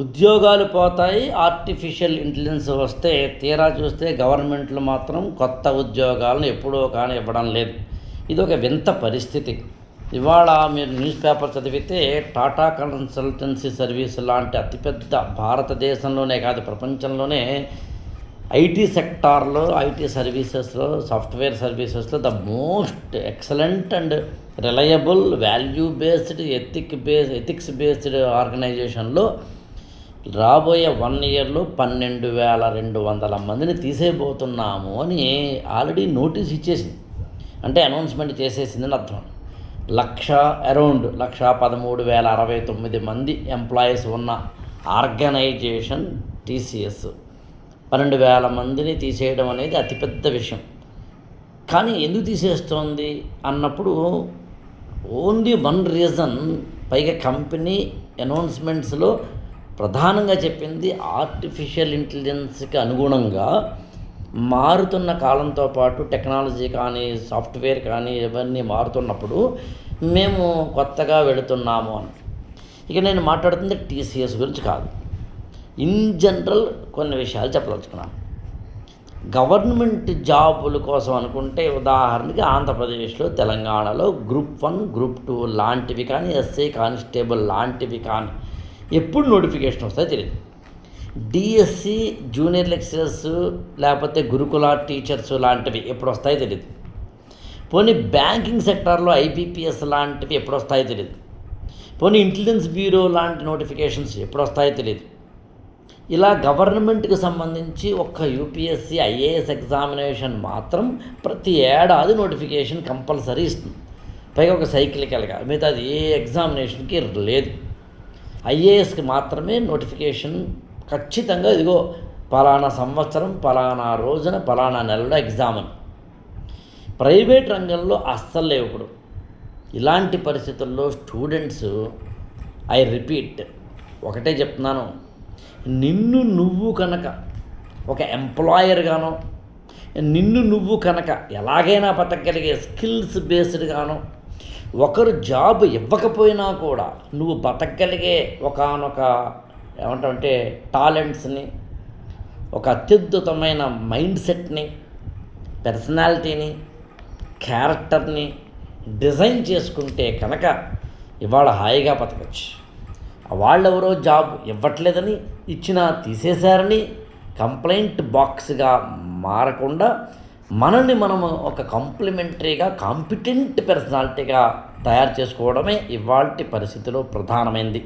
ఉద్యోగాలు పోతాయి, artificial intelligence వస్తే తీరా చూస్తే గవర్నమెంట్లు మాత్రం కొత్త ఉద్యోగాలను ఎప్పుడో కానీ ఇవ్వడం లేదు. ఇది ఒక వింత పరిస్థితి. ఇవాళ మీరు న్యూస్ పేపర్ చదివితే టాటా కన్సల్టెన్సీ సర్వీస్ లాంటి అతిపెద్ద భారతదేశంలోనే కాదు ప్రపంచంలోనే ఐటీ సెక్టార్లో, ఐటీ సర్వీసెస్లో, సాఫ్ట్వేర్ సర్వీసెస్లో the most excellent and reliable value based ethics based ఆర్గనైజేషన్లో రాబోయే 1 ఇయర్లో 12,200 మందిని తీసేయబోతున్నాము అని ఆల్రెడీ నోటీస్ ఇచ్చేసింది. అంటే అనౌన్స్మెంట్ చేసేసిందని అర్థం. అరౌండ్ 1,13,069 మంది ఎంప్లాయీస్ ఉన్న ఆర్గనైజేషన్ టీసీఎస్ 12,000 మందిని తీసేయడం అనేది అతిపెద్ద విషయం. కానీ ఎందుకు తీసేస్తోంది అన్నప్పుడు ఓన్లీ వన్ రీజన్. పైగా కంపెనీ అనౌన్స్మెంట్స్లో ప్రధానంగా చెప్పింది ఆర్టిఫిషియల్ ఇంటెలిజెన్స్కి అనుగుణంగా మారుతున్న కాలంతో పాటు టెక్నాలజీ కానీ సాఫ్ట్వేర్ కానీ ఇవన్నీ మారుతున్నప్పుడు మేము కొత్తగా వెళుతున్నాము అని. ఇక నేను మాట్లాడుతుంది టీసీఎస్ గురించి కాదు, ఇన్ జనరల్ కొన్ని విషయాలు చెప్పదలుచుకున్నాను. గవర్నమెంట్ జాబుల కోసం అనుకుంటే ఉదాహరణకి ఆంధ్రప్రదేశ్లో, తెలంగాణలో గ్రూప్ 1, గ్రూప్ 2 లాంటివి కానీ, ఎస్ఐ కానిస్టేబుల్ లాంటివి కానీ ఎప్పుడు నోటిఫికేషన్ వస్తాయో తెలియదు. డిఎస్సి జూనియర్ లెక్చరర్స్ లేకపోతే గురుకుల టీచర్స్ లాంటివి ఎప్పుడు వస్తాయో తెలియదు. పోనీ బ్యాంకింగ్ సెక్టార్లో ఐబీపీఎస్ లాంటివి ఎప్పుడు వస్తాయో తెలియదు. పోనీ ఇంటెలిజెన్స్ బ్యూరో లాంటి నోటిఫికేషన్స్ ఎప్పుడు వస్తాయో తెలియదు. ఇలా గవర్నమెంట్కి సంబంధించి ఒక్క యూపీఎస్సీ ఐఏఎస్ ఎగ్జామినేషన్ మాత్రం ప్రతి ఏడాది నోటిఫికేషన్ కంపల్సరీ ఇస్తుంది. పైగా ఒక సైక్లికల్గా, మిగతా అది ఏ ఎగ్జామినేషన్కి లేదు. ఐఏఎస్కి మాత్రమే నోటిఫికేషన్ ఖచ్చితంగా ఇదిగో పలానా సంవత్సరం పలానా రోజున పలానా నెలలో ఎగ్జామ్ అని. ప్రైవేట్ రంగంలో అస్సలు లేవు. ఇప్పుడు ఇలాంటి పరిస్థితుల్లో స్టూడెంట్స్, ఐ రిపీట్, ఒకటే చెప్తున్నాను, నిన్ను నువ్వు కనుక ఒక ఎంప్లాయర్గానో, నిన్ను నువ్వు కనుక ఎలాగైనా బతకగలిగే స్కిల్స్ బేస్డ్గానో, ఒకరు జాబ్ ఇవ్వకపోయినా కూడా నువ్వు బతకగలిగే ఒకానొక ఏమంటామంటే టాలెంట్స్ని, ఒక అత్యద్భుతమైన మైండ్ సెట్ని, పర్సనాలిటీని, క్యారెక్టర్ని డిజైన్ చేసుకుంటే కనుక ఇవాళ హాయిగా బతకచ్చు. వాళ్ళెవరో జాబ్ ఇవ్వట్లేదని, ఇచ్చినా తీసేశారని కంప్లైంట్ బాక్స్గా మారకుండా మనల్ని మనము ఒక కాంప్లిమెంటరీగా కాంపిటెంట్ పర్సనాలిటీగా తయారు చేసుకోవడమే ఇవాల్టి పరిస్థితిలో ప్రధానమైనది.